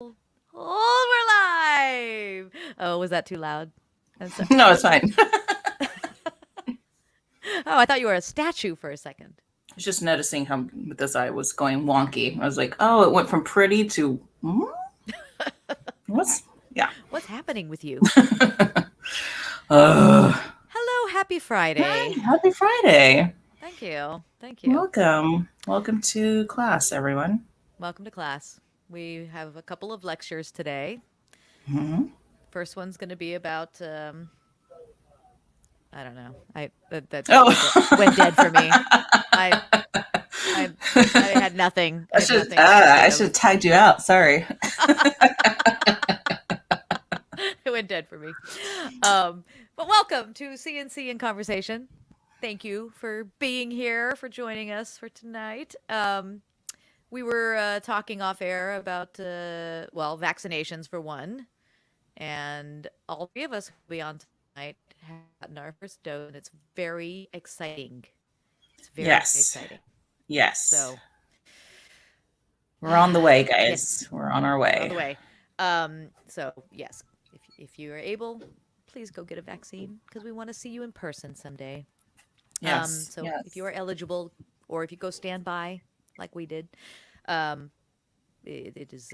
Oh, we're live. Oh, was that too loud? I'm sorry. No, it's fine. Oh, I thought you were a statue for a second. I was just noticing how this eye was going wonky. I was like, oh, it went from pretty to what's yeah. What's happening with you? uh, Hello, happy Friday. Hi, happy Friday. Thank you. Thank you. Welcome to class, everyone. Welcome to class. We have a couple of lectures today. Hmm. First one's going to be about I don't know. Oh, went dead for me. I I I had nothing. I had nothing to I should give. have tagged you out. Sorry. It went dead for me. But welcome to CNC in Conversation. Thank you for being here, for joining us for tonight. We were talking off air about, vaccinations for one. And all three of us will be on tonight have gotten our first dose. And it's very exciting. It's very Yes. exciting. Yes. So, We're on the way, yes, guys. We're on our we're on way. the way. So yes, if you are able, please go get a vaccine because we want to see you in person someday. Yes. So if you Yes. are eligible, or if you go stand by like we did, um, it is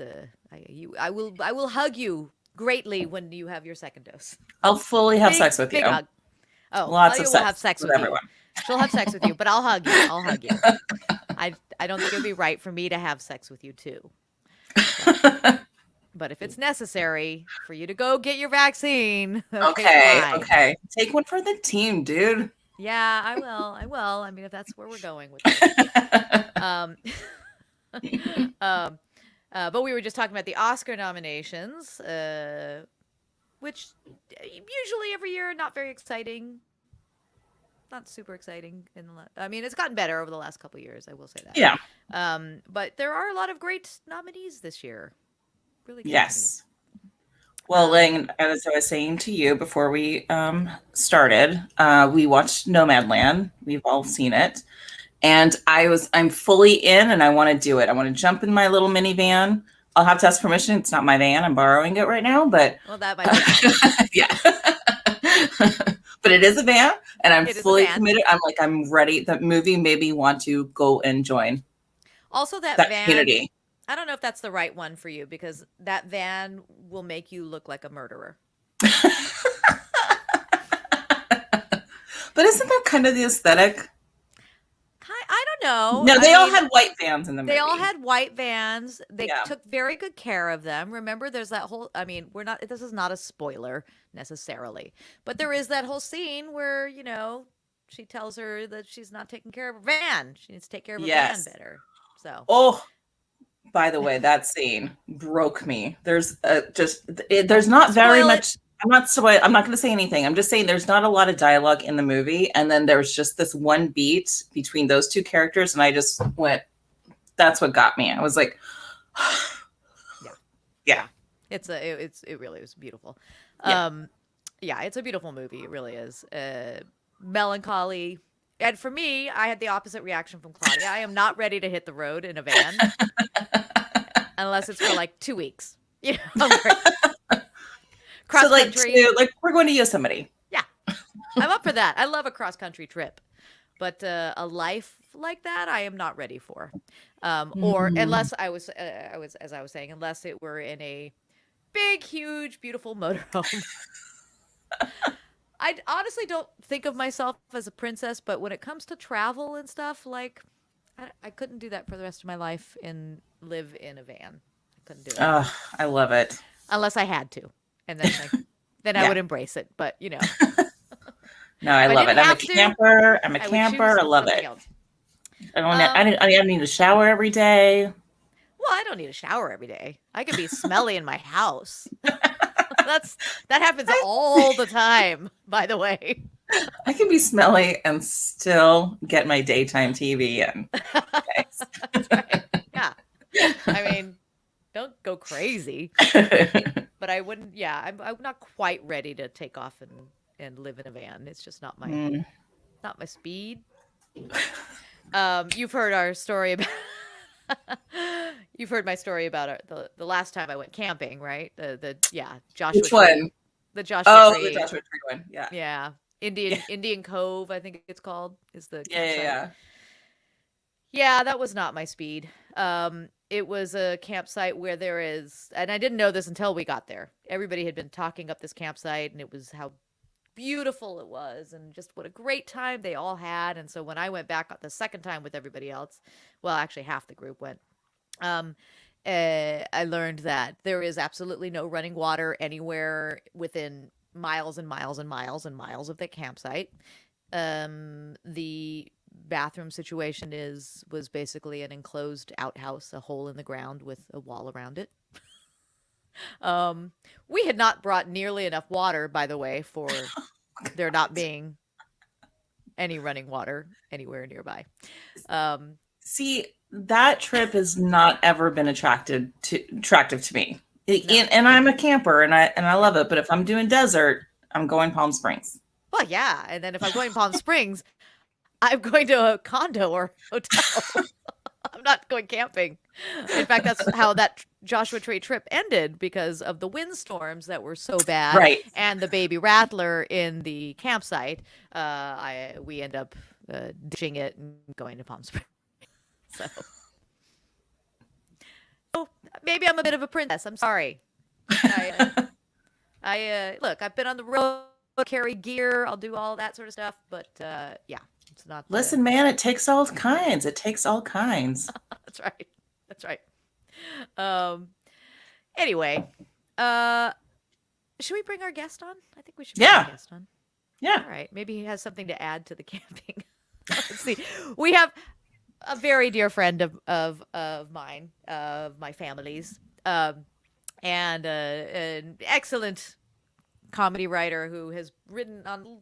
I will hug you greatly when you have your second dose. I'll fully have Big sex with big you. hug. Oh, Lots of Alia will have sex sex with with you. everyone. She'll have sex with you, but I'll hug you. I'll hug you. I don't think it would be right for me to have sex with you too. But but if it's necessary for you to go get your vaccine, okay, Okay, fine. okay. Take one for the team, dude. Yeah, I will. I will. I mean, if that's where we're going with this. Um, um, but we were just talking about the Oscar nominations, which usually every year not very exciting, not super exciting. I mean, it's gotten better over the last couple years. I will say that. Yeah. But there are a lot of great nominees this year. Really good nominees. Yes. Well, Um, Lang, as I was saying to you before we started, we watched Nomadland. We've all seen it. And I'm fully in and I want to do it. I want to jump in my little minivan. I'll have to ask permission. It's not my van. I'm borrowing it right now, but well, that might be a problem. yeah. But it is a van and I'm It is a fully van. committed. I'm like, I'm ready. The movie made me want to go and join Also, that that van, community. I don't know if that's the right one for you because that van will make you look like a murderer. But isn't that kind of the aesthetic? I don't know. No, I they all mean, had white vans in the they all movie. had white vans. They Yeah. took very good care of them. Remember, there's that whole, I mean, we're not, this is not a spoiler necessarily, but there is that whole scene where, she tells her that she's not taking care of her van. She needs to take care of her van Yes. better. So, Oh, by the way, that scene broke me. There's not don't very spoil it. much. I'm not going to say anything. I'm just saying there's not a lot of dialogue in the movie, and then there's just this one beat between those two characters, and I just went. That's what got me. I was like, Yeah. yeah, It really was beautiful. yeah. Yeah, it's a beautiful movie. It really is. Melancholy. And for me, I had the opposite reaction from Claudia. I am not ready to hit the road in a van unless it's for like 2 weeks. So Cross country. we're going to Yosemite. Yeah, I'm up for that. I love a cross country trip, but a life like that, I am not ready for. Or Mm. unless as I was saying, unless it were in a big, huge, beautiful motorhome. I honestly don't think of myself as a princess, but when it comes to travel and stuff, like I couldn't do that for the rest of my life and live in a van. I couldn't do it Oh, I love it. unless I had to, and then then I Yeah. would embrace it. But No, I if I love didn't it. I'm a have to, camper. I'm a I would camper. choose I love something it. else. I Um, don't need to shower every day. well, I don't need a shower every day. I could be smelly in my house. That's that happens I, all the time, by the way. I can be smelly and still get my daytime TV in. That's right. Yeah. I mean, don't go crazy, but I wouldn't. Yeah, I'm not quite ready to take off and live in a van. It's just not my speed. You've heard our story about You've heard my story about the last time I went camping, right? Joshua Which Tree, one? the Joshua Oh, the Tree. Joshua Tree one. Yeah. Yeah, Yeah. Indian Cove, I think it's called, is the Yeah. Yeah. campsite. Yeah. Yeah, that was not my speed. It was a campsite where there is, and I didn't know this until we got there. Everybody had been talking up this campsite, and it was how beautiful it was, and just what a great time they all had. And so when I went back the second time with everybody else, well, actually half the group went. Um, I learned that there is absolutely no running water anywhere within miles and miles and miles and miles of the campsite. The bathroom situation was basically an enclosed outhouse, a hole in the ground with a wall around it. We had not brought nearly enough water, by the way, for there not being any running water anywhere nearby. See, that trip has not ever been attractive to me. No. And I'm a camper and I love it. But if I'm doing desert, I'm going Palm Springs. Well, yeah, and then if I'm going Palm Springs, I'm going to a condo or hotel. I'm not going camping. In fact, that's how that Joshua Tree trip ended because of the windstorms that were so bad, Right. and the baby rattler in the campsite. We end up ditching it and going to Palm Springs. So maybe I'm a bit of a princess. I'm sorry. I look. I've been on the road, carry gear. I'll do all that sort of stuff. But yeah, it's not. Listen, man, it takes all kinds. It takes all kinds. That's right. That's right. Anyway, should we bring our guest on? I think we should bring our guest on. Yeah. All right. Maybe he has something to add to the camping. Let's see. We have a very dear friend of mine, of my family's, and an excellent comedy writer who has written on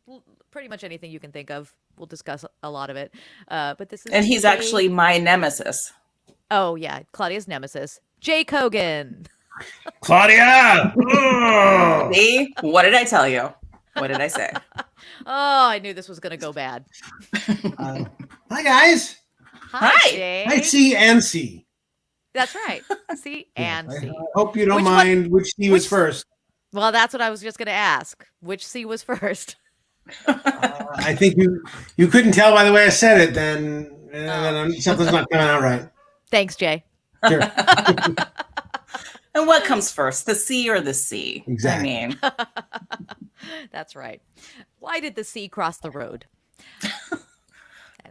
pretty much anything you can think of. We'll discuss a lot of it. But this is And he's actually my nemesis. Oh yeah, Claudia's nemesis, Jay Kogen. Claudia! See? What did I tell you? What did I say? Oh, I knew this was going to go bad. Hi, guys. Hi. Jay. Hi, C and C. That's right. C and I C. hope you don't Which mind which C was first. Well, that's what I was just going to ask. Which C was first? I think you couldn't tell by the way I said it, then something's not coming out right. Thanks, Jay. Sure. And what comes first, the C or the C? Exactly. I mean, That's right. Why did the C cross the road?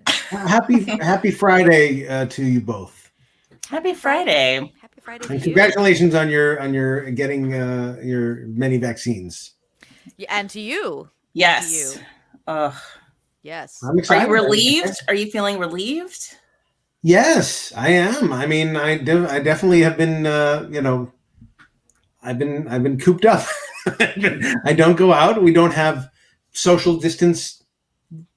Happy Friday to you both. happy Friday. Happy Friday to And you. congratulations on your getting your many vaccines. Yeah, and to you. Yes. To you. Ugh. Yes. I'm Are excited. you relieved? Are you feeling relieved? Yes, I am. I mean, I definitely have been. I've been cooped up. I don't go out. We don't have social distance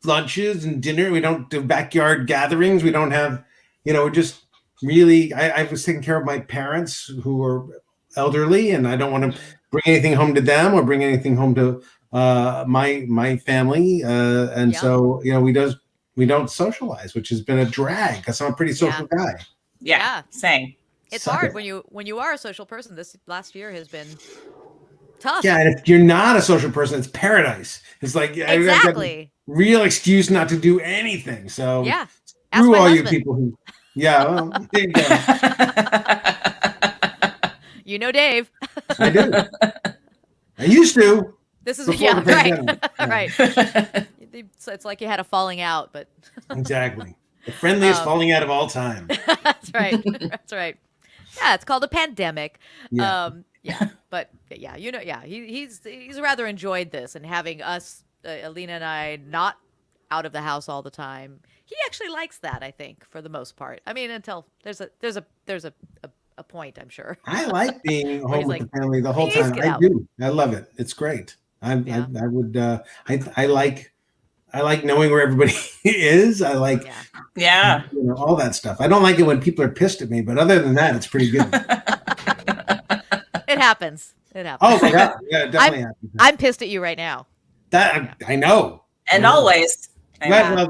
lunches and dinner. We don't do backyard gatherings. We don't have. We're just really. I was taking care of my parents who are elderly, and I don't want to bring anything home to them or bring anything home to my family. And so we don't socialize, which has been a drag because I'm a pretty social guy. Yeah. Same. It's hard when you are a social person. This last year has been tough. Yeah, and if you're not a social person, it's paradise. It's like I've got a real excuse not to do anything. So yeah, screw all you people who. Yeah, well, there you go. You know, Dave. I do. I used to. This is Before the pandemic. right. So it's like you had a falling out, but Exactly. The friendliest falling out of all time. That's right. That's right. Yeah, it's called a pandemic. Yeah. But yeah, he's rather enjoyed this and having us, Alina and I, not out of the house all the time. He actually likes that, I think, for the most part. I mean, until there's a point, I'm sure. I like being home with the family the whole "Please time. get I out." do. I love it. It's great. I would. I like knowing where everybody is. I like all that stuff. I don't like it when people are pissed at me, but other than that, it's pretty good. It happens. Oh my God. Yeah, it definitely happens. I'm pissed at you right now. I know. And always. Well,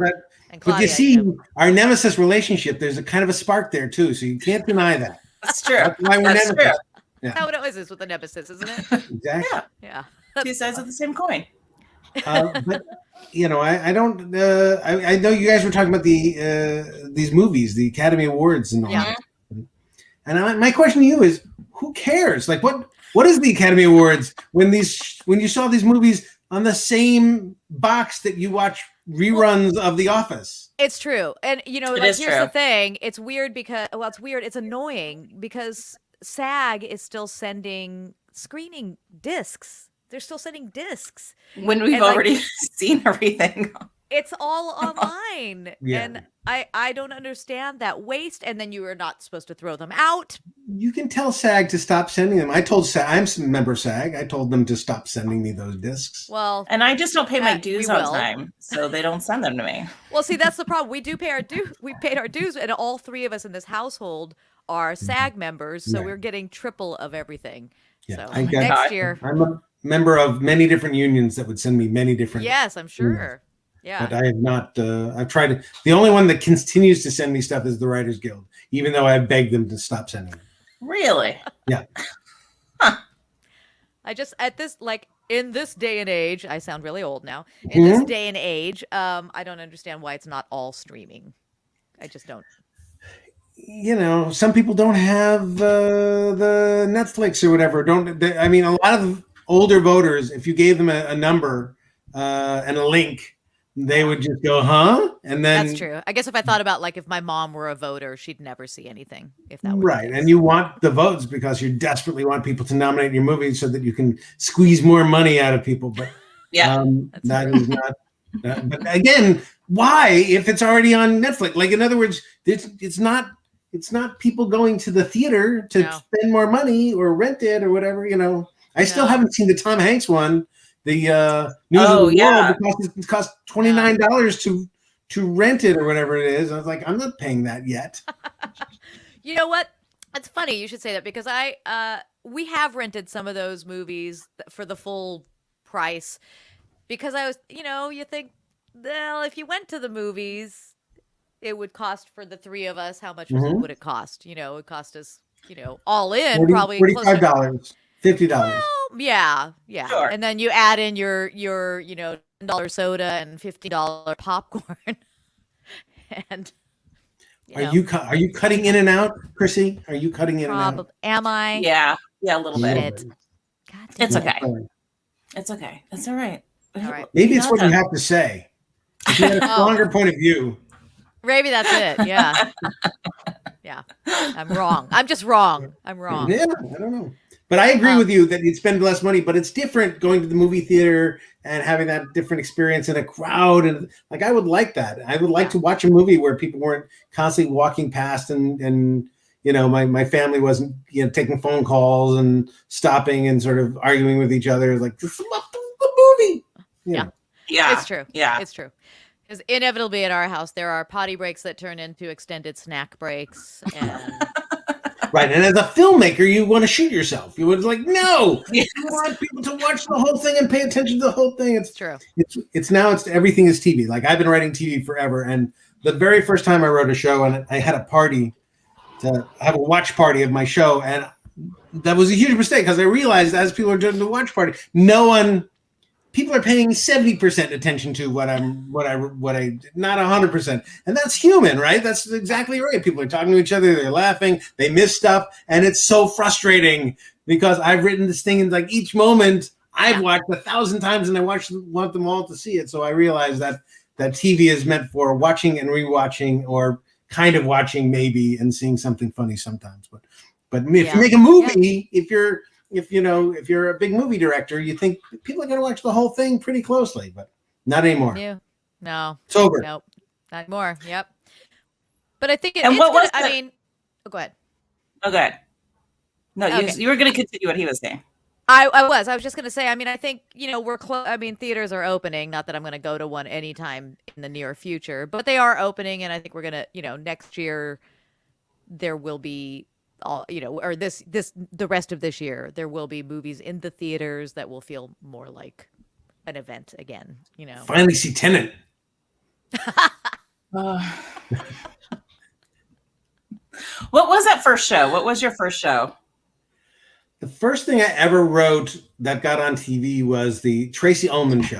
And But you Claudia, see, our nemesis relationship, there's a kind of a spark there too, so you can't deny that. That's true. That's why we're That's nemesis. true. Yeah, how it always is with the nemesis, isn't it? exactly. Yeah. Yeah. Two sides of the same coin. But I don't. I know you guys were talking about these movies, the Academy Awards, and all Yeah. that. And my question to you is, who cares? Like, what is the Academy Awards when you saw these movies on the same box that you watch reruns of The Office? It's true. And It like is here's true. the thing. It's weird because it's weird. It's annoying because SAG is still sending screening discs. They're still sending discs. When we've And, like, already seen everything. It's all online. Yeah. And I don't understand that waste. And then you are not supposed to throw them out. You can tell SAG to stop sending them. I told SAG, I'm a member of SAG. I told them to stop sending me those discs. Well, And I just don't pay my we dues on will. time, so they don't send them to me. well, see, that's the problem. We do pay our dues. We paid our dues, and all three of us in this household are SAG members, so Right. we're getting triple of everything. Yeah, So I got- next year, I'm a member of many different unions that would send me many different. yes, I'm sure. Yeah. But I have not. I've tried. The only one that continues to send me stuff is the Writers Guild, even though I begged them to stop sending them. Really? Yeah. I just in this day and age, I sound really old now. In this day and age, I don't understand why it's not all streaming. I just don't. Some people don't have the Netflix or whatever. I mean, a lot of older voters, if you gave them a number and a link, they would just go, huh? And then That's true. I guess if I thought about if my mom were a voter, she'd never see anything if that were right. the case. And you want the votes because you desperately want people to nominate your movie so that you can squeeze more money out of people. But Yeah. that is not. But again, why if it's already on Netflix? Like, in other words, it's not people going to the theater to No. spend more money or rent it or whatever. I still No. haven't seen the Tom Hanks one. The News Oh, of the yeah. World, because it cost $29 to rent it or whatever it is. I was like, I'm not paying that yet. You know what? It's funny you should say that because we have rented some of those movies for the full price because I was, you think, well, if you went to the movies, it would cost for the three of us. How much would it cost? It would cost us, all in probably closer to $45, $50. Well, yeah. Sure. And then you add in your $10 soda and $50 popcorn. And Are you cutting in and out, Chrissy? Are you cutting in and out? Am I? Yeah. Yeah, a little bit. Shit. God damn It's it. okay. It's okay. It's all right. All right. Maybe it's what you have to say. If you had a Oh. stronger point of view. Maybe that's it. Yeah. Yeah. I'm wrong. I'm just wrong. I'm wrong. Yeah, I don't know. But I agree with you that you'd spend less money, but it's different going to the movie theater and having that different experience in a crowd. And I would like that. I would like to watch a movie where people weren't constantly walking past and my family wasn't, taking phone calls and stopping and sort of arguing with each other. Like, just love the movie. Yeah. Yeah. It's true. Yeah. It's true. Because inevitably in our house, there are potty breaks that turn into extended snack breaks. And Right. And as a filmmaker, you want to shoot yourself. You would no. Yes. You want people to watch the whole thing and pay attention to the whole thing. it's true. It's everything is TV. Like, I've been writing TV forever. And the very first time I wrote a show and I had a party to have a watch party of my show. And that was a huge mistake because I realized as people are doing the watch party, people are paying 70% attention to what I not 100%. And that's human, right? That's exactly right. People are talking to each other. They're laughing. They miss stuff. And it's so frustrating because I've written this thing in each moment I've watched 1,000 times and I want them all to see it. So I realized that TV is meant for watching and rewatching or kind of watching maybe and seeing something funny sometimes. But if you make a movie, if you're a big movie director, you think people are going to watch the whole thing pretty closely, but not anymore. Yeah. No. It's over. Nope. Not more. Yep. But I think And what was go ahead. Okay. No, Okay. you were going to continue what he was saying. I was just going to say, I think, we're close. Theaters are opening. Not that I'm going to go to one anytime in the near future, but they are opening. And I think we're going to, next year there will be all, or the rest of this year, there will be movies in the theaters that will feel more like an event again, Finally see Tenet. Uh, what was that first show? What was your first show? The first thing I ever wrote that got on TV was the Tracy Ullman show.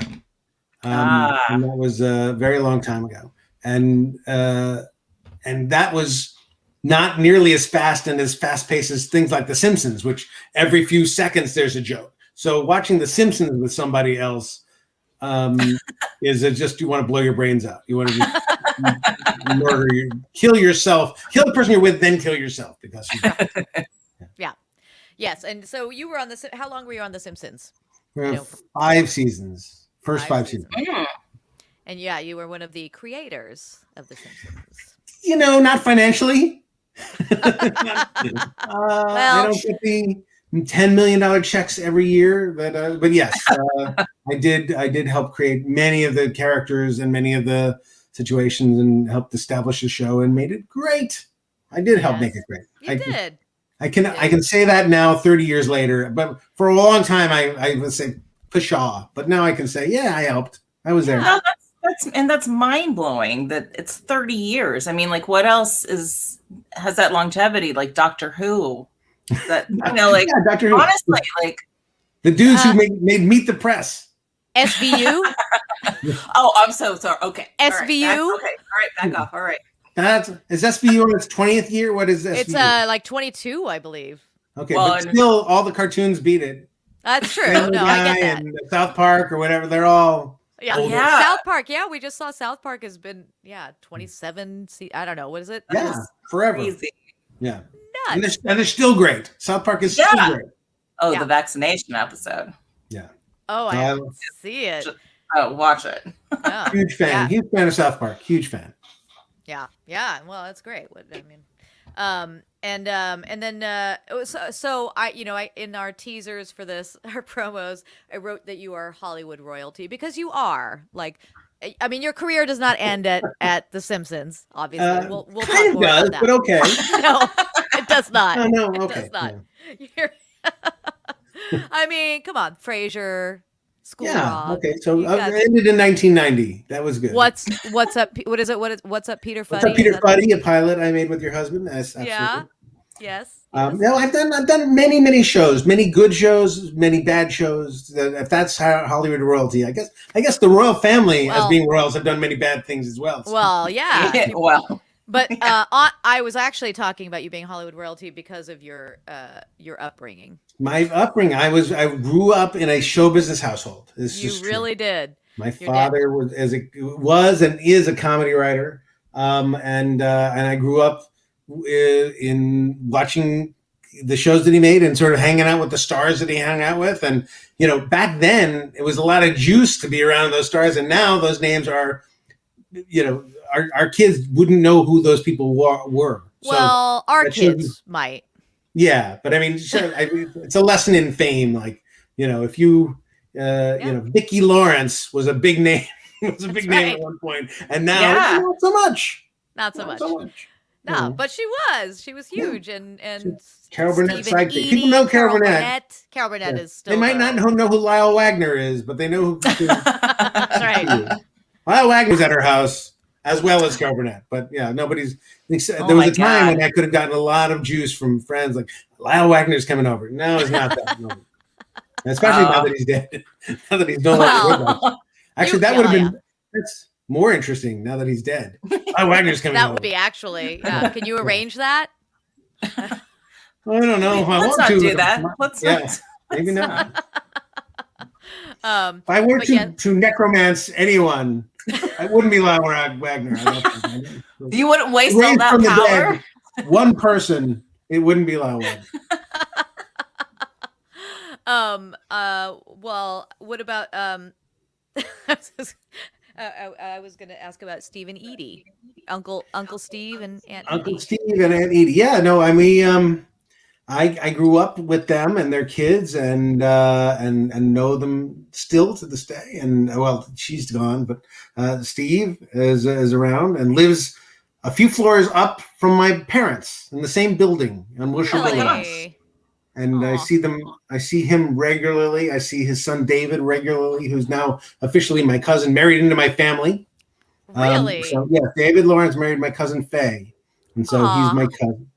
And that was a very long time ago. And that was not nearly as fast and as fast-paced as things like The Simpsons, which every few seconds there's a joke. So watching The Simpsons with somebody else is just, you want to blow your brains out. You want to just murder you, kill yourself, kill the person you're with, then kill yourself because Yeah. Yes. And so you were on how long were you on The Simpsons? 5 seasons. First 5 seasons. And yeah, you were one of the creators of The Simpsons. Not financially. Well, I don't get the $10 million checks every year, but yes, I did help create many of the characters and many of the situations and helped establish the show and made it great. I did help make it great. You did. I can say that now 30 years later, but for a long time I would say pshaw, but now I can say, yeah, I helped. I was there. No, that's mind blowing that it's 30 years. I mean, like, what else has that longevity? Like Doctor Who, that like yeah, Doctor Who. Honestly, like the dudes who made Meet the Press. SVU. Oh, I'm so sorry. Okay, SVU. All right, back off. All right. Is SVU on its 20th year? What is SVU? It's like 22, I believe. Okay, but still, all the cartoons beat it. That's true. No, I get that. And South Park or whatever, they're all. Yeah. South Park. Yeah, we just saw South Park has been 27. I don't know, what is it? Yeah, forever. Crazy. Yeah, and they're still great. South Park is still great. Oh, the vaccination episode. Yeah. Oh, I have to see it. Watch it. Oh, huge fan of South Park. Huge fan. Yeah. Well, that's great. I mean, and then so I in our teasers for this, our promos, I wrote that you are Hollywood royalty because you are. Like, I mean, your career does not end at The Simpsons. Obviously, we'll talk more about that. But okay. No, it does not. No, it okay. does not. Yeah. I mean, come on, Frasier. School Rock. Okay. So it ended in 1990. That was good. What's up? What is it? What's up, Peter Fuddy? What's up, Peter Fuddy? A pilot I made with your husband. Absolutely. Yeah. Yes. No, I've done many shows, many good shows, many bad shows. If that's Hollywood royalty, I guess the royal family, as being royals, have done many bad things as well. So. Well, yeah. But I was actually talking about you being Hollywood royalty because of your upbringing. My upbringing, I grew up in a show business household. You really did. My father was and is a comedy writer, and I grew up in watching the shows that he made and sort of hanging out with the stars that he hung out with. And back then it was a lot of juice to be around those stars, and now those names are, our kids wouldn't know who those people were. Well, our kids might. Yeah, but I mean, it's a lesson in fame. Like, if you, Vicki Lawrence was a big name. It was a big name at one point, and now not so much. Not so much. No, but she was huge, and Carol Burnett's sidekick. People know Carol Burnett. Carol Burnett is still. They might not know who Lyle Wagner is, but they know who. That's right. Lyle Wagner's at her house, as well as Carol Burnett. But yeah, there was a time when I could have gotten a lot of juice from friends, like Lyle Wagner's coming over. No, it's not that. No. Especially now that he's dead. Now that he's no longer with us. Actually, that would have been that's more interesting now that he's dead. Lyle Wagner's coming over. That would be actually. Yeah. Can you arrange that? I don't know. Let's not do that. Let's not. Maybe not. If I were to necromancy anyone, I wouldn't be Lyle Wagner. You wouldn't waste all that power? Dead, one person, it wouldn't be Lyle Wagner. Well, what about I was going to ask about Steve and Edie, Uncle Steve and Aunt Uncle Edie. Steve and Aunt Edie. Yeah, no, I mean, I grew up with them and their kids, and know them still to this day. And well, she's gone, but Steve is around and lives a few floors up from my parents in the same building on Wilshire Boulevard. And aww. I see him regularly. I see his son David regularly, who's now officially my cousin, married into my family. Really? So yeah, David Lawrence married my cousin Faye, and so he's Aw. my cousin.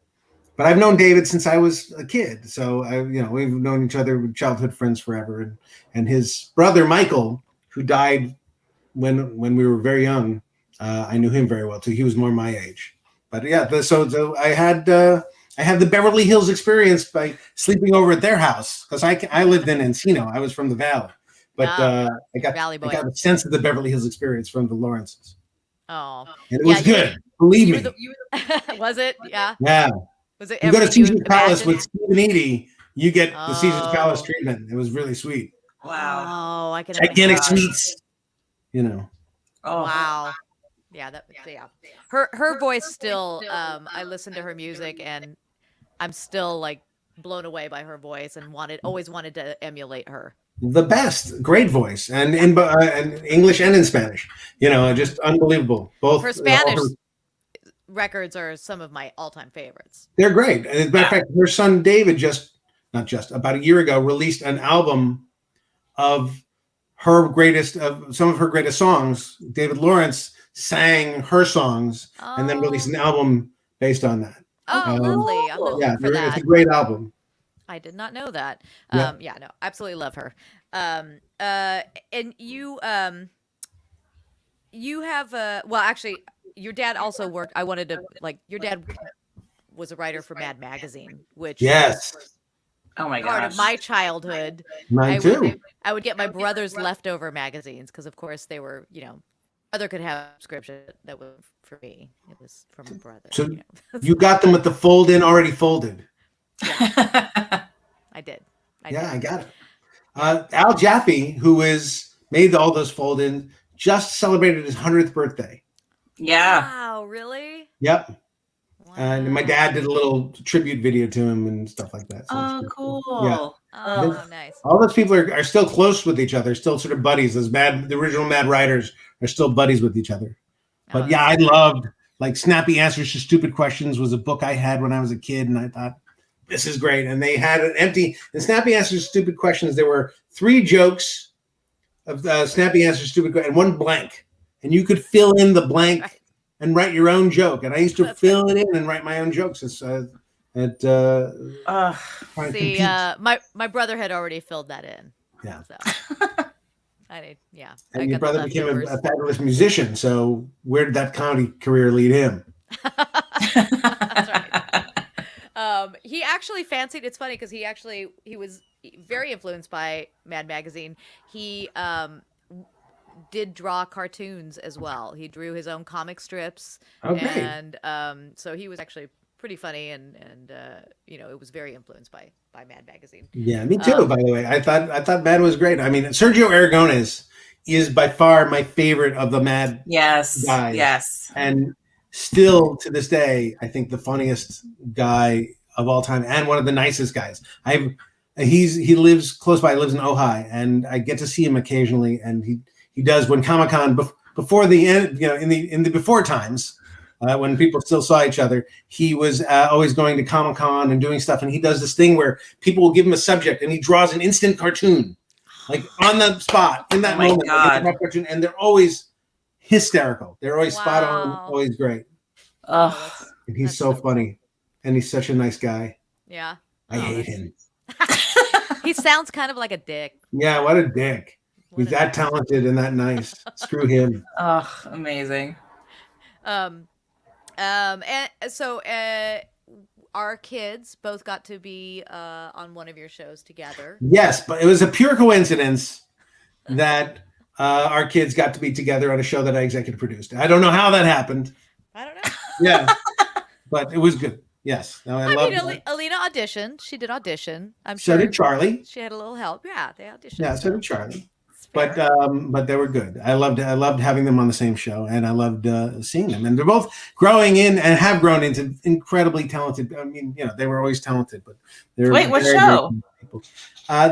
But I've known David since I was a kid, so we've known each other, childhood friends forever. And his brother Michael, who died when we were very young, I knew him very well too. He was more my age. But yeah, so I had the Beverly Hills experience by sleeping over at their house because I lived in Encino. I was from the Valley, but I got a sense of the Beverly Hills experience from the Lawrences. Oh, and it was good. Believe me. Was it? Yeah. Yeah. Was it? You go to Caesar's Palace with Steve and Edie, you get the Caesar's Palace treatment. It was really sweet. Wow. Oh, I can gigantic suites. Oh. Wow. Yeah, Her voice still. I listen to her music and I'm still like blown away by her voice and always wanted to emulate her. The best, great voice, and in English and in Spanish. Just unbelievable. Both her Spanish records are some of my all-time favorites. They're great. And as a matter of fact, her son David about a year ago released an album of some of her greatest songs. David Lawrence sang her songs and then released an album based on that. Lovely. I'm looking for that. It's a great album. I did not know that. Yeah, no, absolutely love her. And you have actually your dad also worked. I wanted to your dad was a writer for Mad Magazine, which oh my gosh, part of my childhood. Mine too. I would get my brother's leftover magazines because, of course, they were brother could have a subscription that was for me. It was from my brother. So you got them with the fold-in already folded. Yeah. I did. I got it. Al Jaffe, who made all those fold-ins, just celebrated his 100th birthday. Yeah. Wow, really? Yep. Wow. And my dad did a little tribute video to him and stuff like that. So cool. Yeah. Oh, nice. All those people are still close with each other, still sort of buddies. The original Mad writers are still buddies with each other. But I loved Snappy Answers to Stupid Questions was a book I had when I was a kid, and I thought, this is great. And they had in Snappy Answers to Stupid Questions, there were 3 jokes of Snappy Answers to Stupid Questions and 1 blank. And you could fill in the blank and write your own joke. And I used to fill it in and write my own jokes. My brother had already filled that in. Yeah. So. And your brother became a fabulous musician. So where did that comedy career lead him? That's right. He actually fancied. It's funny because he was very influenced by Mad Magazine. He did draw cartoons as well. He drew his own comic strips, and so he was actually pretty funny, and it was very influenced by Mad Magazine. Yeah, me too. By the way, I thought Mad was great. I mean, Sergio Aragones is by far my favorite of the Mad guys. Yes, and still to this day, I think the funniest guy of all time and one of the nicest guys. He lives close by. He lives in Ojai, and I get to see him occasionally. And he does when Comic-Con before the end, in the before times. When people still saw each other, he was always going to Comic-Con and doing stuff. And he does this thing where people will give him a subject and he draws an instant cartoon, like on the spot in that moment. Cartoon, and they're always hysterical. They're always spot on, always great. Oh, and he's so funny. And he's such a nice guy. Yeah. I hate him. He sounds kind of like a dick. Yeah, what a dick. He's that talented and that nice. Screw him. Oh, amazing. And so our kids both got to be on one of your shows together. Yes, but it was a pure coincidence that our kids got to be together on a show that I executive produced. I don't know how that happened. I don't know. Yeah, but it was good. Yes. No, I love Alina auditioned. She did audition. I'm sure. So did Charlie. She had a little help. Yeah, they auditioned. Yeah, so did Charlie. But they were good. I loved having them on the same show, and I loved seeing them. And they're both growing in and have grown into incredibly talented. I mean, they were always talented, but they're what show? People.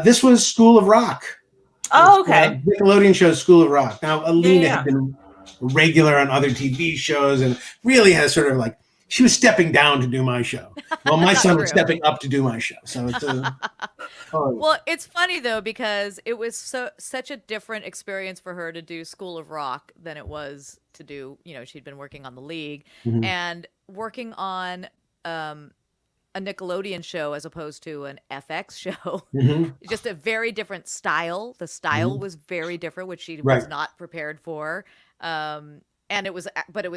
This was School of Rock. Oh, okay. Nickelodeon show School of Rock. Now, Alina had been regular on other TV shows and really has sort of she was stepping down to do my show. Well, my Not son was true. stepping up to do my show. So it's Well, it's funny though because it was such a different experience for her to do School of Rock than it was to do, she'd been working on The League and working on a Nickelodeon show as opposed to an FX show. Just a very different style. The style was very different, which she was not prepared for. And it was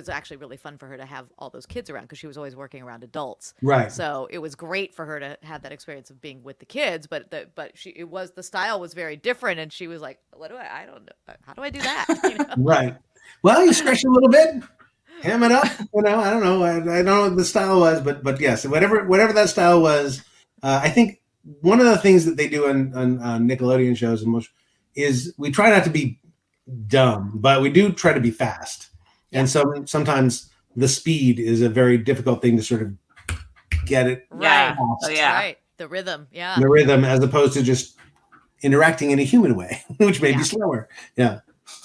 actually really fun for her to have all those kids around because she was always working around adults. Right. So it was great for her to have that experience of being with the kids, but the style was very different, and she was like, I don't know, how do I do that? Right. Well, you stretch a little bit, ham it up. I don't know. I don't know what the style was, but yes, whatever that style was. I think one of the things that they do on Nickelodeon shows is we try not to be dumb, but we do try to be fast. And so sometimes the speed is a very difficult thing to sort of get it right. Oh, yeah. Right. The rhythm. Yeah. The rhythm, as opposed to just interacting in a human way, which may be slower. Yeah.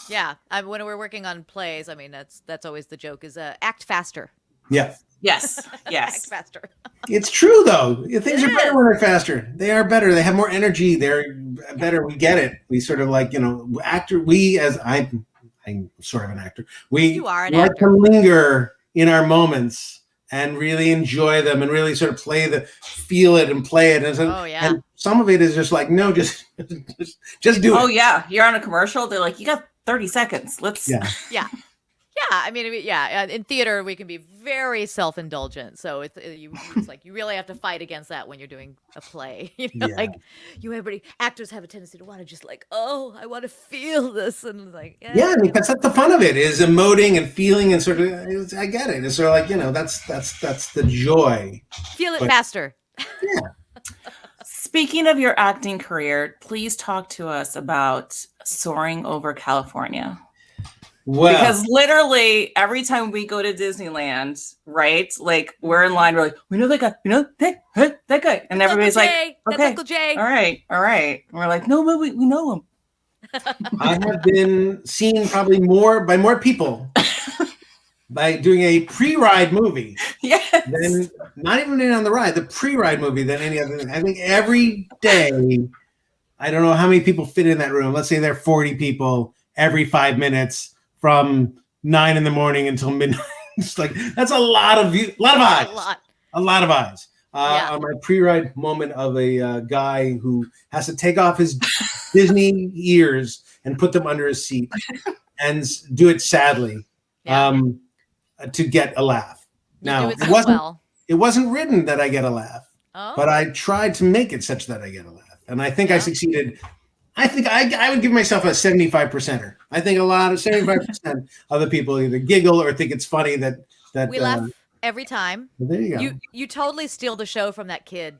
Yeah. When we're working on plays, I mean, that's always the joke is act faster. Yeah. Yes. Act faster. It's true thoh. Things are better when they're faster. They are better. They have more energy. They're better. We get it. We sort of I'm sort of an actor. You are an like actor. to linger in our moments and really enjoy them and really sort of feel it and play it. And some of it is just like, no, just do it. Oh yeah. You're on a commercial. They're like, you got 30 seconds. Let's. Yeah. I mean, in theater we can be very self-indulgent, so it's like you really have to fight against that when you're doing a play. Like actors have a tendency to want to just like, oh, I want to feel this, and like because that's the fun of it, is emoting and feeling and sort of. I get it. It's sort of like that's the joy. Feel it faster. Yeah. Speaking of your acting career, please talk to us about Soaring over California. Well, because literally every time we go to Disneyland, right? Like we're in line, we're like, we know that guy, that guy, and everybody's like, okay, that's Uncle Jay. All right. And we're like, no, but we know him. I have been seen probably by more people by doing a pre-ride movie. Yes. Than not even on the ride, the pre-ride movie than any other thing. I think every day, I don't know how many people fit in that room. Let's say there are 40 people every 5 minutes. From 9 in the morning until midnight. It's like, that's a lot of eyes. A lot of eyes. On my pre-ride moment of a guy who has to take off his Disney ears and put them under his seat and do it sadly to get a laugh. Now, it wasn't written that I get a laugh, but I tried to make it such that I get a laugh. And I think I succeeded. I think I would give myself a 75%er. I think 75% of the people either giggle or think it's funny that we laugh every time. Well, there you go. You totally steal the show from that kid.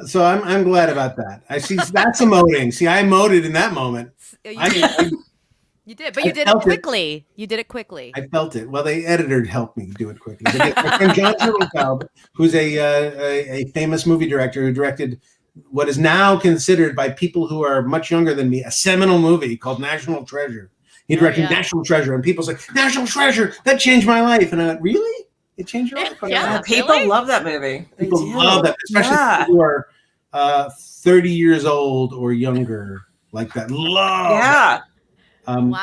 So I'm glad about that. I see that's emoting. See, I emoted in that moment. You did, but you did it quickly. You did it quickly. I felt it. Well, the editor helped me do it quickly. My friend John Turteltaub, who's a famous movie director who directed what is now considered by people who are much younger than me a seminal movie called National Treasure. He directed National Treasure, and people say, National Treasure, that changed my life. And I went, really? It changed your life? People love that movie. People love that, especially people who are 30 years old or younger, like that. Love that. And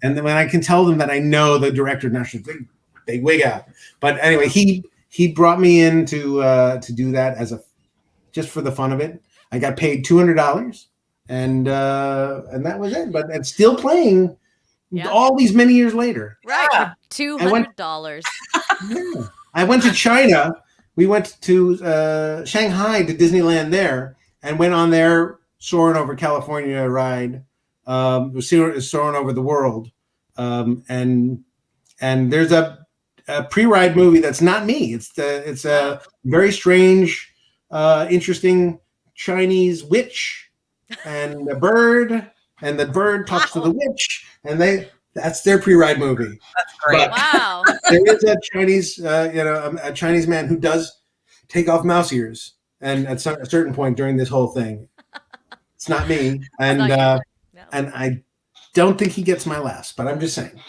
then when I can tell them that I know the director of National Treasure, they wig out. But anyway, he brought me in to do that just for the fun of it. I got paid $200, and that was it. But it's still playing all these many years later. Right, $200. I went to China. We went to Shanghai to Disneyland there, and went on their Soaring over California ride. Soaring over the world, and there's a pre-ride movie that's not me. It's a very strange, interesting Chinese witch and a bird, and the bird talks to the witch, and that's their pre-ride movie. That's great. Wow. There is a Chinese, a Chinese man who does take off mouse ears, and at a certain point during this whole thing, it's not me, and I don't think he gets my laughs, but I'm just saying.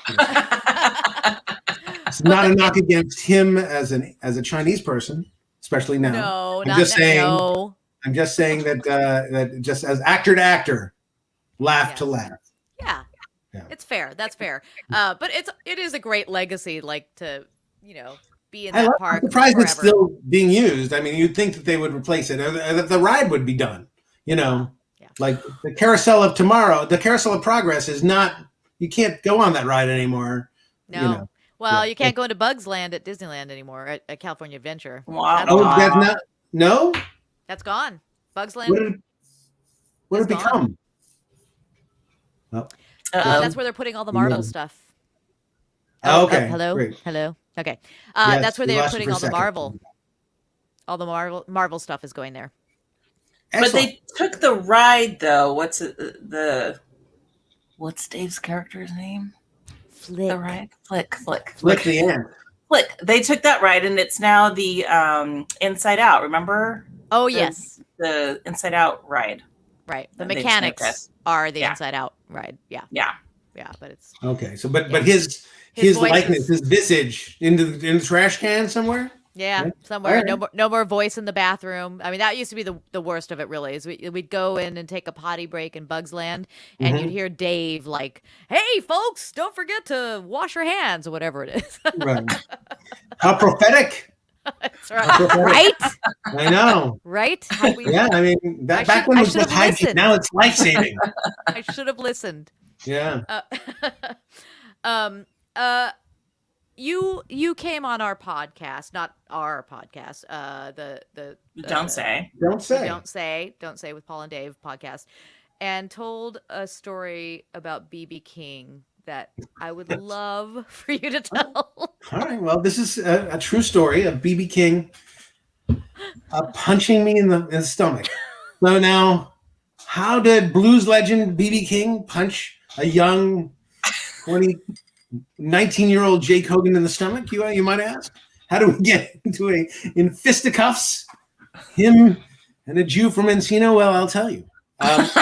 It's not a knock against him as a Chinese person, especially now. No, I'm not just saying. no. I'm just saying that that just as actor to actor, laugh to laugh. Yeah. Yeah. It's fair. That's fair. But it is a great legacy, like to be in that I'm park surprised forever. it's still being used. I mean, you'd think that they would replace it, or that the ride would be done. Yeah. Like the Carousel of Tomorrow, the Carousel of Progress is not. You can't go on that ride anymore. No. Well, you can't go into Bugs Land at Disneyland anymore at California Adventure. Wow. That's not. No. That's gone. Bugs Land. What did it become? Oh. That's where they're putting all the Marvel stuff. Okay. Hello. Great. Hello. Okay. Yes, that's where we they're lost you putting for a all the second. Marvel stuff is going there. But they took the ride though. What's Dave's character's name? Flick. The ride? Flick. Flick the end. Flick. They took that ride, and it's now the Inside Out. Remember? Oh yes. The Inside Out ride. Right. The mechanics are the Inside Out ride. Yeah. Yeah. Yeah, but it's okay. So, but his likeness, his visage in the trash can somewhere. Yeah, somewhere. Right. No more voice in the bathroom. I mean, that used to be the worst of it. Really, is we'd go in and take a potty break in Bugs Land, and you'd hear Dave like, "Hey, folks, don't forget to wash your hands," or whatever it is. Right. How prophetic. That's right. Right? I know. Right? Yeah, I mean, back when it was just hygiene, now it's life-saving. I should have listened. Yeah. You came on our podcast, not our podcast. Don't say with Paul and Dave podcast, and told a story about BB King that I would love for you to tell. All right. Well, this is a true story of BB King punching me in the stomach. So now, how did blues legend BB King punch a young 19-year-old Jay Kogen in the stomach? You might ask. How do we get into in fisticuffs? Him and a Jew from Encino? Well, I'll tell you. As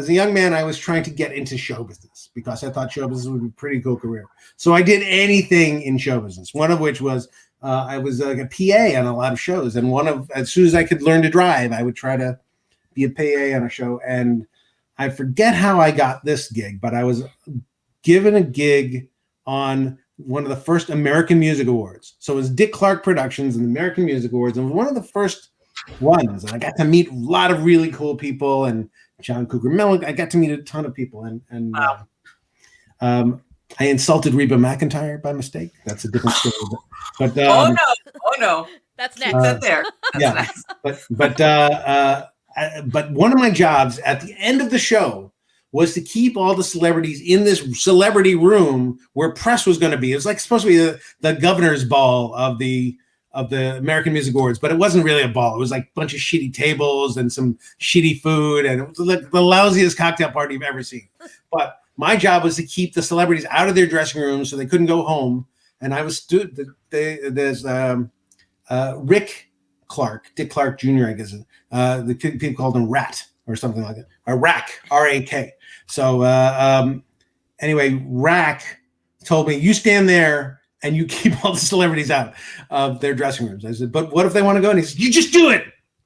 a young man, I was trying to get into show business because I thought show business would be a pretty cool career. So I did anything in show business. One of which was I was a PA on a lot of shows, and as soon as I could learn to drive, I would try to be a PA on a show. And I forget how I got this gig, but I was given a gig on one of the first American Music Awards. So it was Dick Clark Productions and the American Music Awards, and one of the first ones. And I got to meet a lot of really cool people, and John Cougar Mellon. I got to meet a ton of people, and wow. I insulted Reba McEntire by mistake. That's a different story. But oh no, that's next. That's there. That's yeah, next. But one of my jobs at the end of the show was to keep all the celebrities in this celebrity room where press was going to be. It was like supposed to be the governor's ball of the American Music Awards, but it wasn't really a ball. It was like a bunch of shitty tables and some shitty food, and it was like the lousiest cocktail party you've ever seen. But my job was to keep the celebrities out of their dressing rooms so they couldn't go home. And I was there's Rick Clark, Dick Clark Jr., I guess. The people called him Rat or something like that. Or Rack, R-A-K. So anyway, Rack told me, you stand there and you keep all the celebrities out of their dressing rooms. I said, but what if they want to go? And he said, you just do it.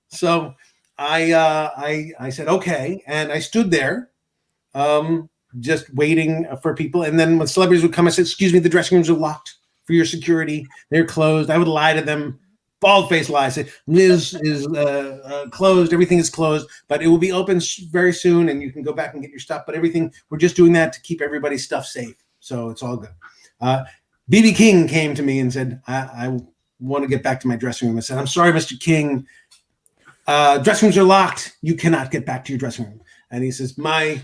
So I said, okay. And I stood there just waiting for people. And then when celebrities would come, I said, excuse me, the dressing rooms are locked for your security. They're closed. I would lie to them. Bald-faced lie. I say, Liz is closed. Everything is closed, but it will be open very soon, and you can go back and get your stuff. But we're just doing that to keep everybody's stuff safe. So it's all good. BB King came to me and said, I want to get back to my dressing room. I said, I'm sorry, Mr. King. Dressing rooms are locked. You cannot get back to your dressing room. And he says, my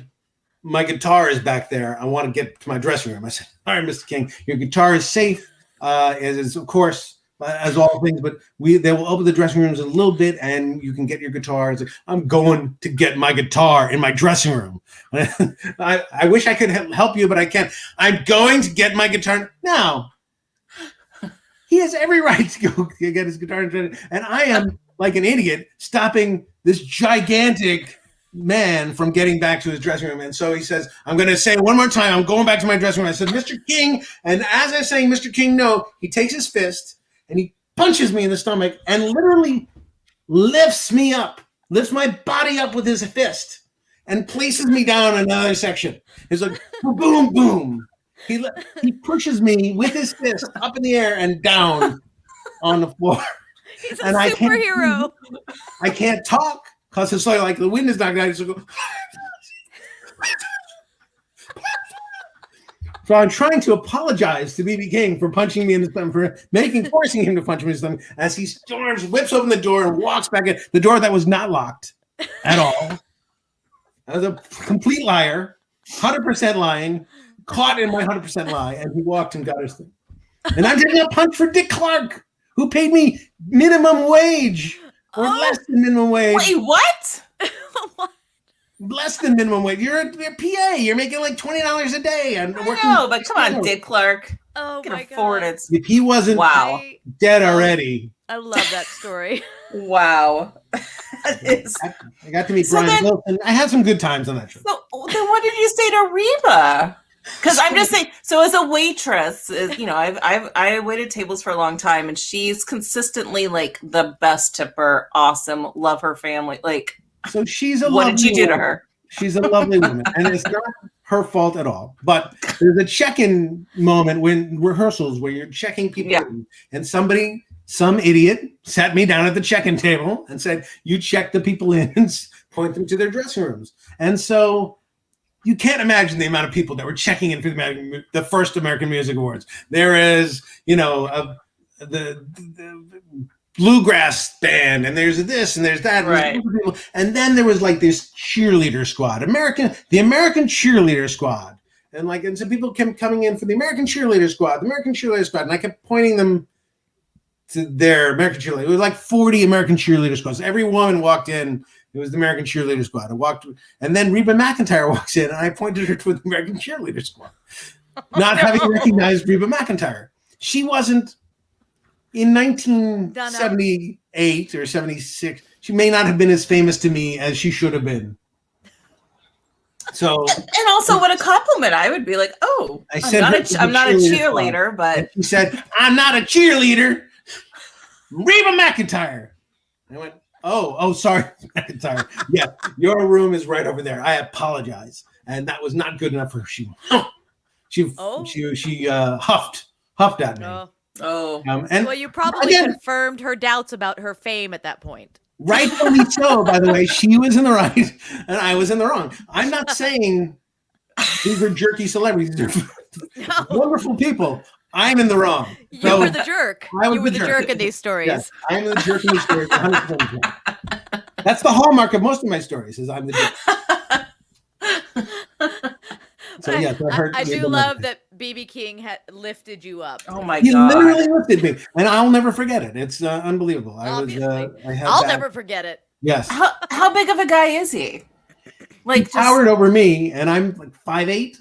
guitar is back there. I want to get to my dressing room. I said, all right, Mr. King, your guitar is safe. It is, of course, as all things, but they will open the dressing rooms a little bit and you can get your guitar. Like, I'm going to get my guitar in my dressing room. I wish I could help you, but I can't. I'm going to get my guitar. Now, he has every right to go get his guitar. And I am, like an idiot, stopping this gigantic man from getting back to his dressing room. And so he says, I'm going to say it one more time. I'm going back to my dressing room. I said, Mr. King. And as I'm saying, Mr. King, no, he takes his fist and he punches me in the stomach and literally lifts me up, lifts my body up with his fist and places me down in another section. It's like, boom, boom. He pushes me with his fist up in the air and down on the floor. He's a And superhero. I can't talk because it's like the wind is knocking out. So I'm trying to apologize to BB King for punching me in the stomach, for forcing him to punch me in the stomach, as he storms, whips open the door, and walks back in the door that was not locked at all. I was a complete liar, 100% lying, caught in my 100% lie, and he walked and got his thing. And I'm taking a punch for Dick Clark, who paid me minimum wage or less than minimum wage. Wait, what? What? Less than minimum wage. You're a PA. You're making like $20 a day. And working. No, but come on, Dick Clark. Oh You can my afford God. it. If he wasn't dead already. I love that story. Wow. I got to meet Brian Wilson. I had some good times on that show. So then what did you say to Reba? Because I'm just saying, so as a waitress, I waited tables for a long time, and she's consistently like the best tipper, awesome, love her family. Like, so she's a what lovely did you do to woman. her? She's a lovely woman, and it's not her fault at all. But there's a check-in moment when rehearsals where you're checking people in, and some idiot sat me down at the check-in table and said, "You check the people in and point them to their dressing rooms." And so you can't imagine the amount of people that were checking in for the first American Music Awards. There is, the bluegrass band, and there's this and there's that, right? And then there was like this cheerleader squad, the American cheerleader squad, and some people kept coming in for the American cheerleader squad, and I kept pointing them to their American cheerleader. It was like 40 American cheerleader squads. Every woman walked in. It was the American cheerleader squad. And then Reba McEntire walks in, and I pointed her to the American cheerleader squad, not having recognized Reba McEntire. She wasn't in 1978 or 76. She may not have been as famous to me as she should have been. So, and also, what a compliment! I would be like, "Oh, I'm not a cheerleader," but and she said, "I'm not a cheerleader." Reba McEntire. I went, Oh, sorry, McIntyre. Yeah, your room is right over there. I apologize, and that was not good enough for her. She huffed at me. Well, you probably confirmed her doubts about her fame at that point. Rightfully so, by the way. She was in the right, and I was in the wrong. I'm not saying these are jerky celebrities. They're wonderful people. I'm in the wrong. You were the jerk. You were the jerk in these stories. Yes, I'm the jerk in these stories. 100%. That's the hallmark of most of my stories, is I'm the jerk. So yeah, I do love that BB King had lifted you up. Oh my God! He literally lifted me, and I'll never forget it. It's unbelievable. I'll never forget it. Yes. How big of a guy is he? Like, he towered over me, and I'm like 5'8".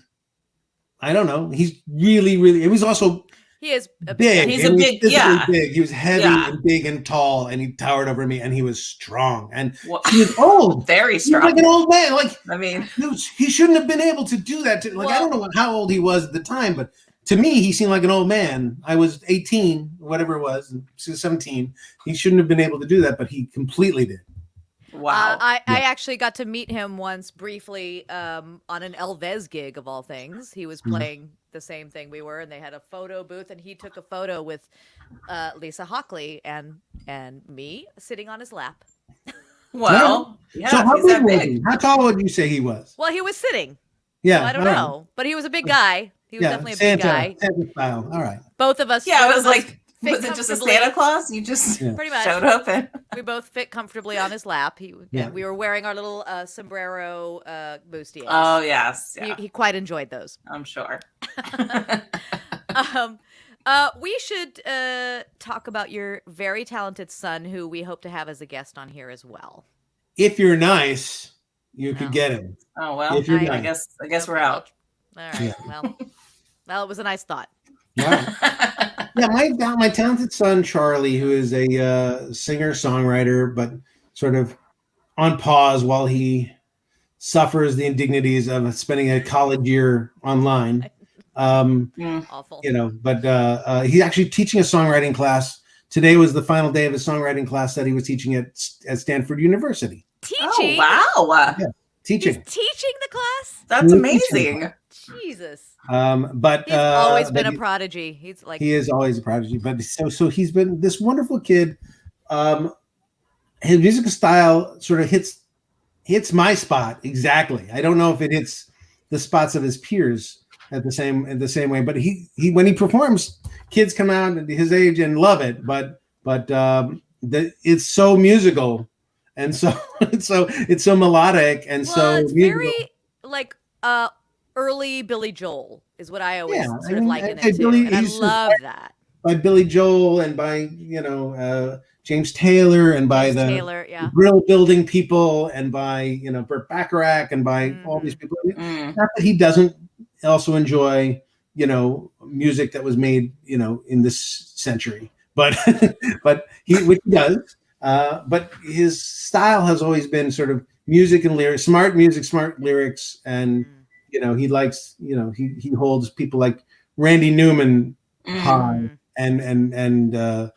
I don't know. He's really, really. He was also. He is big. He's big. Big. He was heavy and big and tall, and he towered over me, and he was strong. And he was old, very strong, like an old man. Like, I mean, he shouldn't have been able to do that. I don't know how old he was at the time, but to me, he seemed like an old man. I was 18, whatever it was, 17. He shouldn't have been able to do that, but he completely did. Wow. I actually got to meet him once briefly on an Elvez gig, of all things. He was playing the same thing we were, and they had a photo booth, and he took a photo with Lisa Hockley and me sitting on his lap. Well, yeah. So how big was he? How tall would you say he was? Well, he was sitting. Yeah. So I don't know, but he was a big guy. He was definitely a big guy. Santa style. All right. Both of us. Yeah, it was like. Was it just a Santa Claus? You just pretty much showed up and we both fit comfortably on his lap. And we were wearing our little sombrero bustiers. Oh yes, he quite enjoyed those. I'm sure. We should talk about your very talented son, who we hope to have as a guest on here as well. If you're nice, you could get him. Oh well, I guess we're out. All right. Yeah. Well, it was a nice thought. Wow. Yeah, my talented son Charlie, who is a singer-songwriter, but sort of on pause while he suffers the indignities of spending a college year online. Awful. But he's actually teaching a songwriting class. Today was the final day of his songwriting class that he was teaching at Stanford University. Teaching? Oh, wow. Yeah, teaching. He's teaching the class? That's amazing. Jesus. But he's always been a prodigy. He's like he is always a prodigy. But so he's been this wonderful kid. His musical style sort of hits my spot exactly. I don't know if it hits the spots of his peers in the same way. But he when he performs, kids come out at his age and love it. But it's so musical, and so it's so melodic, and it's musical. very like early Billy Joel is what I always liken it to, Billy, and I love that. By Billy Joel and by James Taylor and by grill building people and by Burt Bacharach and by all these people. Not that he doesn't also enjoy music that was made in this century, but which he does. But his style has always been sort of music and lyrics, smart music, smart lyrics, and he likes he holds people like Randy Newman high, and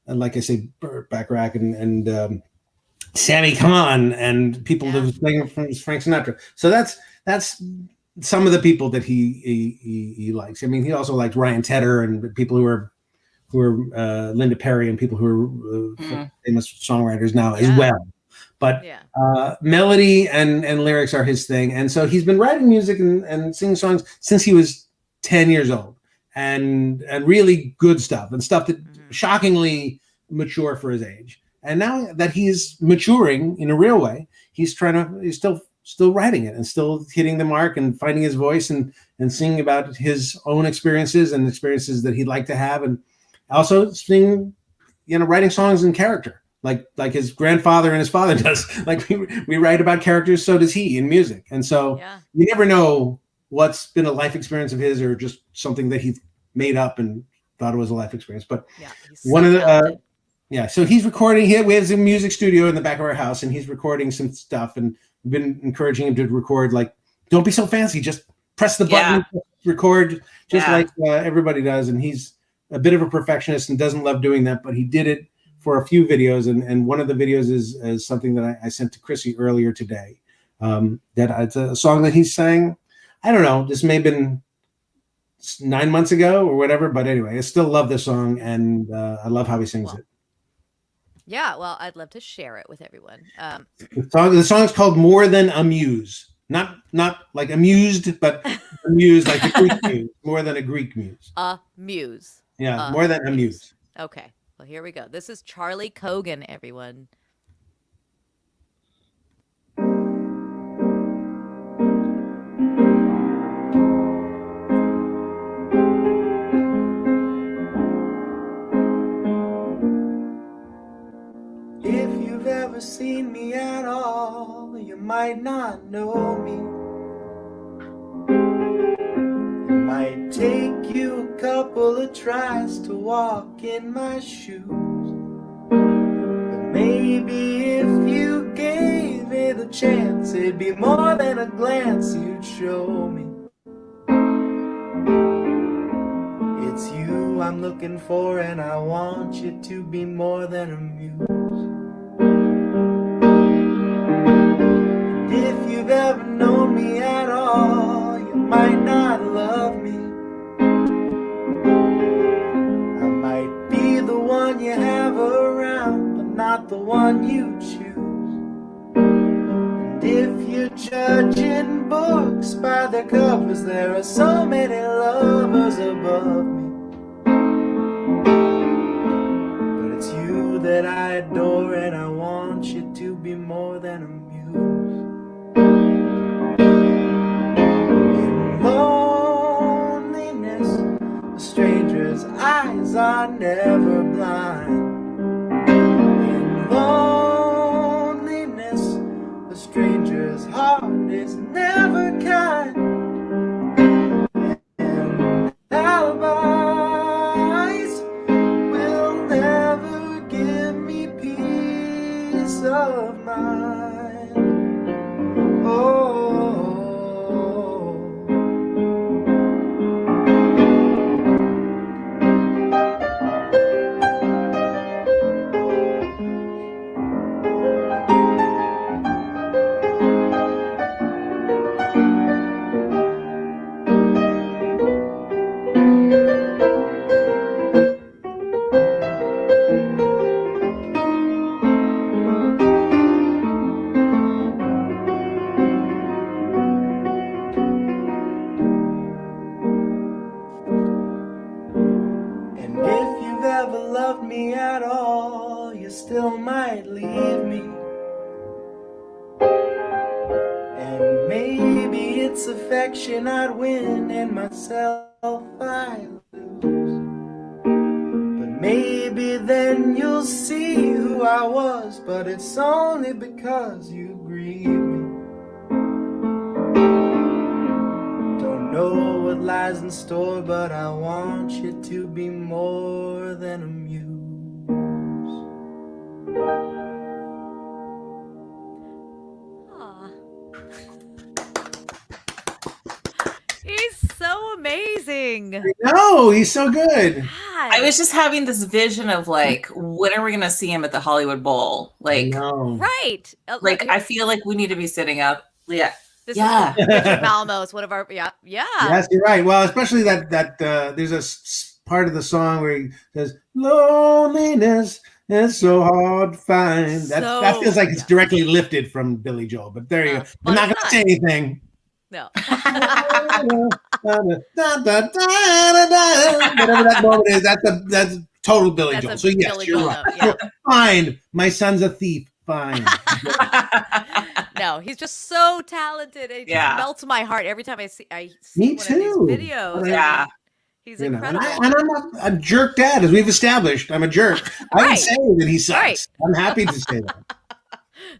like I say, Burt Bacharach and Sammy Cahn and people that was playing from Frank Sinatra. So that's some of the people that he likes. I mean, he also likes Ryan Tedder and people who are Linda Perry and people who are famous songwriters now as well. But melody and lyrics are his thing. And so he's been writing music and singing songs since he was 10 years old, and really good stuff and stuff that shockingly mature for his age. And now that he's maturing in a real way, he's still writing it and still hitting the mark and finding his voice and singing about his own experiences and experiences that he'd like to have. And also writing songs in character, like his grandfather and his father does. Like we write about characters, so does he in music. And so you never know what's been a life experience of his or just something that he made up and thought it was a life experience. But so he's recording here. We have a music studio in the back of our house, and he's recording some stuff, and we've been encouraging him to record. Like, don't be so fancy, just press the button, record, just like everybody does. And he's a bit of a perfectionist and doesn't love doing that, but he did it for a few videos, and one of the videos is something that I sent to Chrissy earlier today. That it's a song that he sang. I don't know, this may have been 9 months ago or whatever, but anyway, I still love this song, and I love how he sings it. Yeah, well, I'd love to share it with everyone. The song is called "More Than a Muse," not like amused, but amused like a Greek muse, more than a Greek muse. A muse. Yeah, more than a muse. Okay, well, here we go. This is Charlie Kogan, everyone. If you've ever seen me at all, you might not know me. It might take you a couple of tries to walk in my shoes, but maybe if you gave it a chance, it'd be more than a glance you'd show me. It's you I'm looking for, and I want you to be more than a muse. If you've ever known me at all, you might not love me. I might be the one you have around, but not the one you choose. And if you're judging books by their covers, there are so many lovers above me. But it's you that I adore, and I want you to be more than a muse. In loneliness, a stranger's eyes are never blind. In loneliness, a stranger's heart is never kind. And alibis will never give me peace of mind. Oh, still might leave me. And maybe it's affection I'd win and myself I lose. But maybe then you'll see who I was, but it's only because you grieve me. Don't know what lies in store, but I want you to be more than a muse. Aw. He's so amazing. No, he's so good. God. I was just having this vision of like, when are we going to see him at the Hollywood Bowl? Like, No. right. like I feel like we need to be sitting up. Yeah. This Yeah. is Richard Malmos, one of our Yes, you're right. Well, especially that there's a part of the song where he says, "Loneliness is so hard to find." That feels like it's directly lifted from Billy Joel. But there you go. I'm not going to say anything. No. Whatever that moment is, that's total Billy Joel. So yes, Billy you're Joel, right. yeah. Fine. My son's a thief. Fine. No, he's just so talented. It just melts my heart every time I see Me one too. of these videos. Yeah. He's You know, and incredible. I'm a jerk dad, as we've established. I'm a jerk. I would Right. say that he sucks. Right. I'm happy to say that.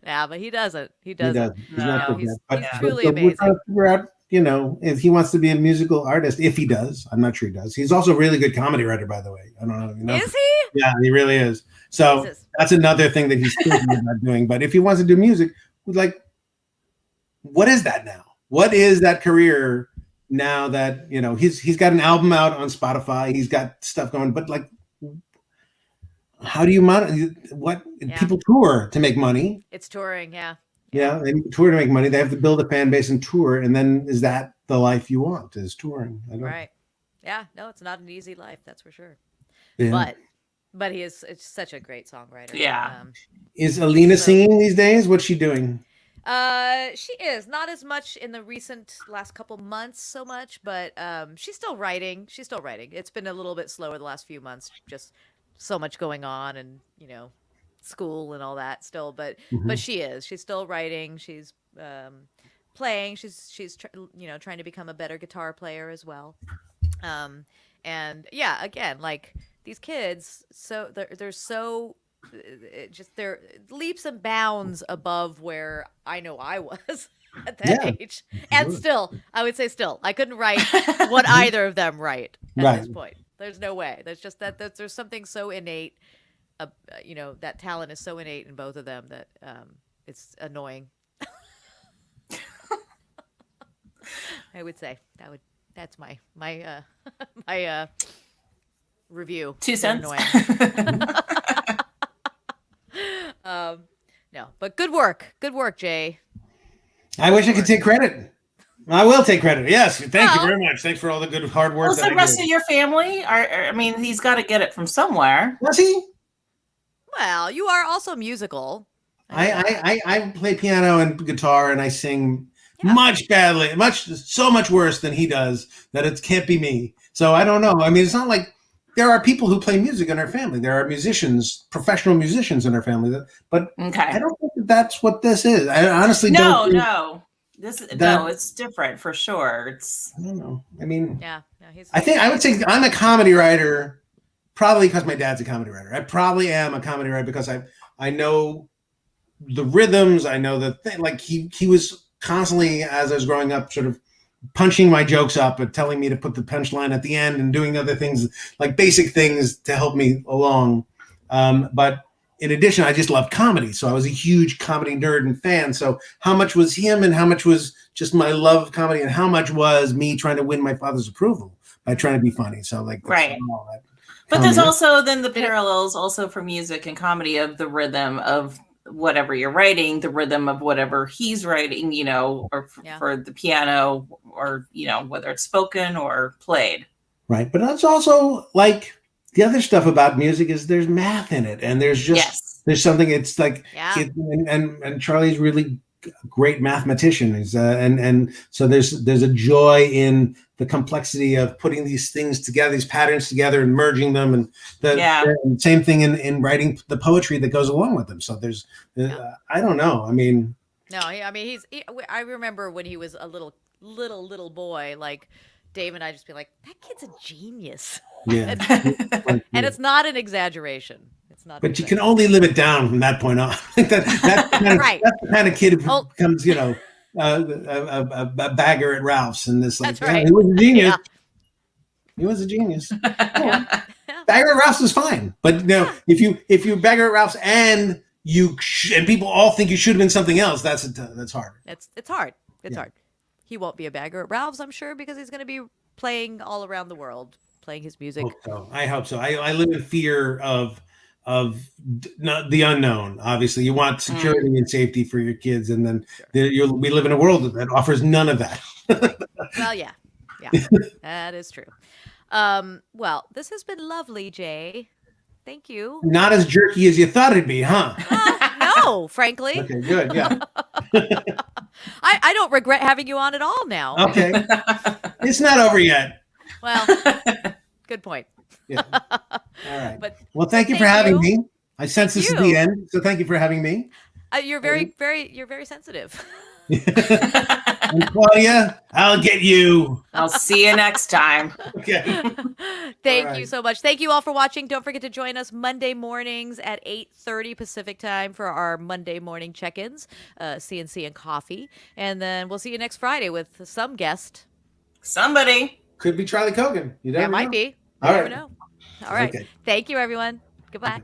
Yeah, but he doesn't. He He doesn't. does. He's No, not good he's- dad. But- he's but truly we're amazing. trying to figure out, you know, if he wants to be a musical artist. If he does, I'm not sure he does. He's also a really good comedy writer, by the way. I don't know. You know? Is he? Yeah, he really is. So Jesus. that's another thing that he's thinking about doing. But if he wants to do music, like, what is that now? What is that career now that, you know, he's got an album out on Spotify, he's got stuff going, but like, how do you people tour to make money? It's touring, yeah. Yeah, they tour to make money. They have to build a fan base and tour, and then is that the life you want? Is touring? I don't Right. Yeah, no, it's not an easy life, that's for sure. Yeah. But it's such a great songwriter. Yeah. Is Alina singing these days? What's she doing? She is not as much in the last couple months so much, but she's still writing. It's been a little bit slower the last few months, just so much going on, and you know, school and all that still. But she's still writing. She's playing. She's trying to become a better guitar player as well. And yeah, again, like these kids, so they're so. They're leaps and bounds above where I know I was at that age. And still, I would say I couldn't write what either of them write at this point. There's no way. There's just there's something so innate, that talent is so innate in both of them that it's annoying. I would say that's my my review. 2 cents. Annoying. No, but good work, Jay. I wish I could take credit. I will take credit. Yes, thank you very much. Thanks for all the good hard work. What's the rest of your family? I mean, he's got to get it from somewhere. Was he? Well, you are also musical. I play piano and guitar, and I sing so much worse than he does that it can't be me. So I don't know. I mean, it's not like there are people who play music in our family. There are musicians, professional musicians in our family. But I don't think that's what this is. I honestly don't. No. It's different for sure. I don't know. I mean, I would say I'm a comedy writer, probably because my dad's a comedy writer. I probably am a comedy writer because I know the rhythms. I know the thing. Like he was constantly, as I was growing up, sort of punching my jokes up and telling me to put the punchline at the end and doing other things, like basic things to help me along. But in addition, I just love comedy. So I was a huge comedy nerd and fan. So how much was him and how much was just my love of comedy and how much was me trying to win my father's approval by trying to be funny? So like, right. But there's also then the parallels also for music and comedy of the rhythm of whatever you're writing, the rhythm of whatever he's writing, or for the piano, or, whether it's spoken or played. Right. But that's also like the other stuff about music is there's math in it. And there's just, there's something, it's like, and Charlie's really great mathematician. And so there's a joy in the complexity of putting these things together, these patterns together, and merging them. And the same thing in writing the poetry that goes along with them. So there's, I don't know. I mean, no, I mean, I remember when he was a little boy, like Dave and I just be like, that kid's a genius. Yeah. And it's not an exaggeration. It's not. But you can only live it down from that point on. That's the kind of kid who becomes, a bagger at Ralph's, and this like, he was a genius. Yeah. He was a genius. Yeah. Bagger at Ralph's is fine, but if you bagger at Ralph's and and people all think you should have been something else, that's hard. It's hard. It's hard. He won't be a bagger at Ralph's, I'm sure, because he's going to be playing all around the world, playing his music. I hope so. I live in fear of the unknown. Obviously, you want security and safety for your kids, and then we live in a world that offers none of that. Well, yeah, that is true. Well, this has been lovely, Jay. Thank you. Not as jerky as you thought it'd be, huh? No, frankly. Okay, good. Yeah. I don't regret having you on at all now. Okay. It's not over yet. Well, good point. Yeah. All right. Well, thank you for having me. I sense this is the end, so thank you for having me. You're very sensitive. And Claudia, I'll get you. I'll see you next time. Okay. Thank you so much. Thank you all for watching. Don't forget to join us Monday mornings at 8:30 Pacific time for our Monday morning check-ins, CNC and coffee. And then we'll see you next Friday with some guest. Somebody. Could be Charlie Kogan. You never know. Might be. You never know. All right. Okay. Thank you, everyone. Goodbye.